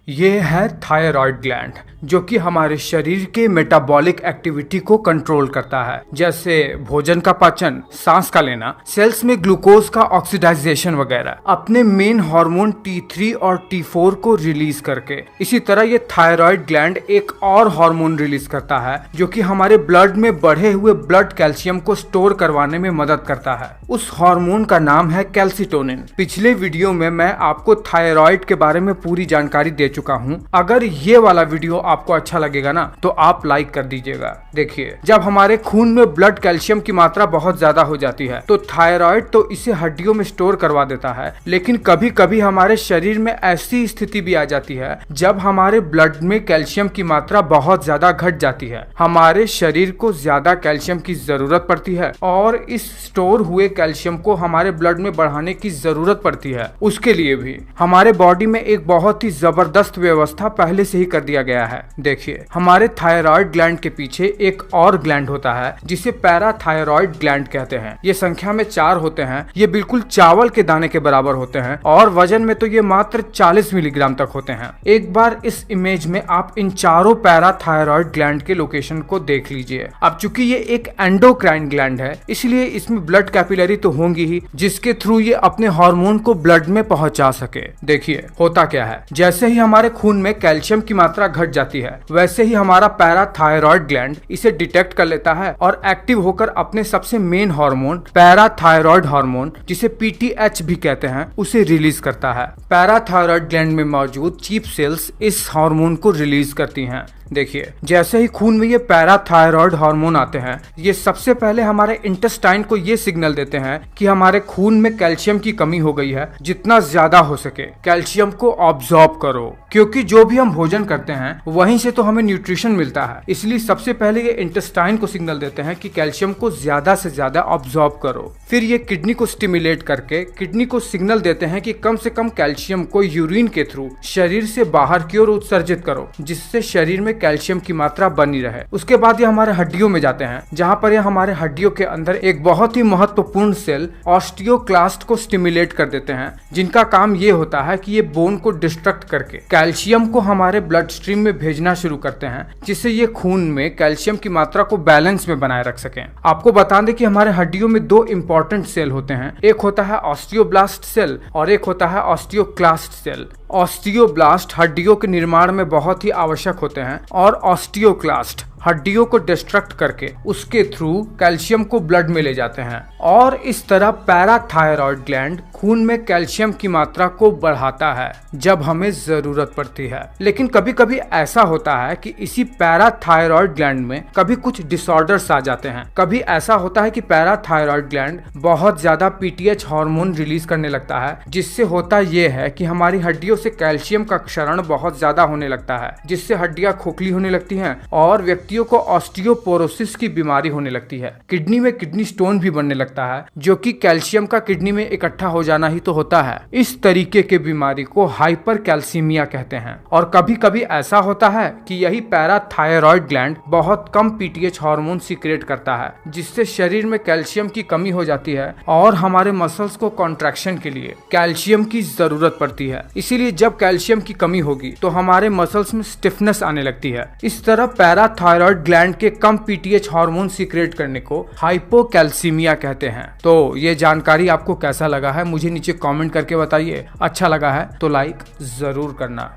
ये है thyroid gland, जो कि हमारे शरीर के मेटाबॉलिक एक्टिविटी को कंट्रोल करता है, जैसे भोजन का पाचन, सांस का लेना, सेल्स में ग्लूकोज का ऑक्सीडाइजेशन वगैरह, अपने मेन हार्मोन T3 और T4 को रिलीज करके। इसी तरह ये थायराइड ग्लैंड एक और हार्मोन रिलीज करता है जो कि हमारे ब्लड में बढ़े हुए ब्लड कैल्शियम को स्टोर करवाने में मदद करता है। उस हार्मोन का नाम है कैल्सिटोनिन। पिछले वीडियो में मैं आपको थायराइड के बारे में पूरी जानकारी दे चुका हूँ। अगर ये वाला वीडियो आपको अच्छा लगेगा ना तो आप लाइक कर दीजिएगा। देखिए, जब हमारे खून में ब्लड कैल्शियम की मात्रा बहुत ज्यादा हो जाती है तो थायराइड तो इसे हड्डियों में स्टोर करवा देता है, लेकिन कभी कभी हमारे शरीर में ऐसी स्थिति भी आ जाती है जब हमारे ब्लड में कैल्शियम की मात्रा बहुत ज्यादा घट जाती है। हमारे शरीर को ज्यादा कैल्शियम की जरूरत पड़ती है और इस स्टोर हुए कैल्शियम को हमारे ब्लड में बढ़ाने की जरूरत पड़ती है। उसके लिए भी हमारे बॉडी में एक बहुत ही जबरदस्त व्यवस्था पहले से ही कर दिया गया है। देखिए, हमारे थायराइड ग्लैंड के पीछे एक और ग्लैंड होता है जिसे पैराथायराइड ग्लैंड कहते हैं। ये संख्या में 4 होते हैं। ये बिल्कुल चावल के दाने के बराबर होते हैं और वजन में तो ये मात्र 40 मिलीग्राम तक होते हैं। एक बार इस इमेज में आप इन चारों पैराथायराइड ग्लैंड के लोकेशन को देख लीजिए। अब चूंकि ये एक एंडोक्राइन ग्लैंड है, इसलिए इसमें ब्लड कैपिलरी तो होंगी ही, जिसके थ्रू ये अपने हार्मोन को ब्लड में पहुंचा सके। देखिए, होता क्या है, जैसे ही हमारे खून में कैल्शियम की मात्रा घट जाती है, वैसे ही हमारा पैराथायराइड ग्लैंड इसे डिटेक्ट कर लेता है और एक्टिव होकर अपने सबसे मेन हार्मोन पैराथायराइड हार्मोन, जिसे PTH भी कहते हैं, उसे रिलीज करता है। पैराथायराइड ग्लैंड में मौजूद चीफ सेल्स इस हार्मोन को रिलीज करती हैं। देखिए, जैसे ही खून में ये पैराथायराइड हार्मोन आते हैं, ये सबसे पहले हमारे इंटेस्टाइन को ये सिग्नल देते हैं कि हमारे खून में कैल्शियम की कमी हो गई है, जितना ज्यादा हो सके कैल्शियम को ऑब्जॉर्ब करो, क्योंकि जो भी हम भोजन करते हैं वहीं से तो हमें न्यूट्रिशन मिलता है। इसलिए सबसे पहले ये इंटेस्टाइन को सिग्नल देते हैं कि कैल्शियम को ज्यादा से ज्यादा ऑब्जॉर्ब करो। फिर ये किडनी को स्टिमुलेट करके किडनी को सिग्नल देते हैं कि कम से कम कैल्शियम को यूरिन के थ्रू शरीर से बाहर की ओर उत्सर्जित करो, जिससे शरीर में कैल्शियम की मात्रा बनी रहे। उसके बाद ये हमारे हड्डियों में जाते हैं, जहां पर ये हमारे हड्डियों के अंदर एक बहुत ही महत्वपूर्ण सेल ऑस्टियोक्लास्ट को स्टिमुलेट कर देते हैं, जिनका काम ये होता है कि ये बोन को डिस्ट्रक्ट करके कैल्शियम को हमारे ब्लड स्ट्रीम में भेजना शुरू करते हैं, जिससे ये खून में कैल्शियम की मात्रा को बैलेंस में बनाए रख सकें। आपको बता दें कि हमारे हड्डियों में 2 इंपॉर्टेंट सेल होते हैं, एक होता है ऑस्टियोब्लास्ट सेल और एक होता है ऑस्टियोक्लास्ट सेल। ऑस्टियोब्लास्ट हड्डियों के निर्माण में बहुत ही आवश्यक होते हैं और ऑस्टियोक्लास्ट हड्डियों को डिस्ट्रक्ट करके उसके थ्रू कैल्शियम को ब्लड में ले जाते हैं। और इस तरह पैराथायराइड ग्लैंड खून में कैल्शियम की मात्रा को बढ़ाता है जब हमें जरूरत पड़ती है। लेकिन कभी कभी ऐसा होता है कि इसी पैराथायराइड ग्लैंड में कभी कुछ डिसऑर्डर्स आ जाते हैं। कभी ऐसा होता है कि पैराथायराइड ग्लैंड बहुत ज्यादा PTH हार्मोन रिलीज करने लगता है, जिससे होता यह है कि हमारी हड्डियों से कैल्शियम का क्षरण बहुत ज्यादा होने लगता है, जिससे हड्डियां खोखली होने लगती हैं और व्यक्तियों को ऑस्टियोपोरोसिस की बीमारी होने लगती है। किडनी में किडनी स्टोन भी बनने लगता है, जो कि कैल्शियम का किडनी में इकट्ठा हो जाना ही तो होता है। इस तरीके के बीमारी को हाइपरकैल्सीमिया कहते हैं। और कभी कभी ऐसा होता है कि यही पैराथायराइड ग्लैंड बहुत कम PTH हार्मोन सीक्रेट करता है, जिससे शरीर में कैल्शियम की कमी हो जाती है और हमारे मसल्स को कॉन्ट्रैक्शन के लिए कैल्शियम की जरूरत पड़ती है। इसीलिए जब कैल्शियम की कमी होगी तो हमारे मसल्स में स्टिफनेस आने लगती है। इस तरह पैराथायराइड ग्लैंड के कम PTH हार्मोन सीक्रेट करने को हाइपोकैल्सीमिया कहते हैं। तो ये जानकारी आपको कैसा लगा है मुझे नीचे कमेंट करके बताइए। अच्छा लगा है तो लाइक जरूर करना।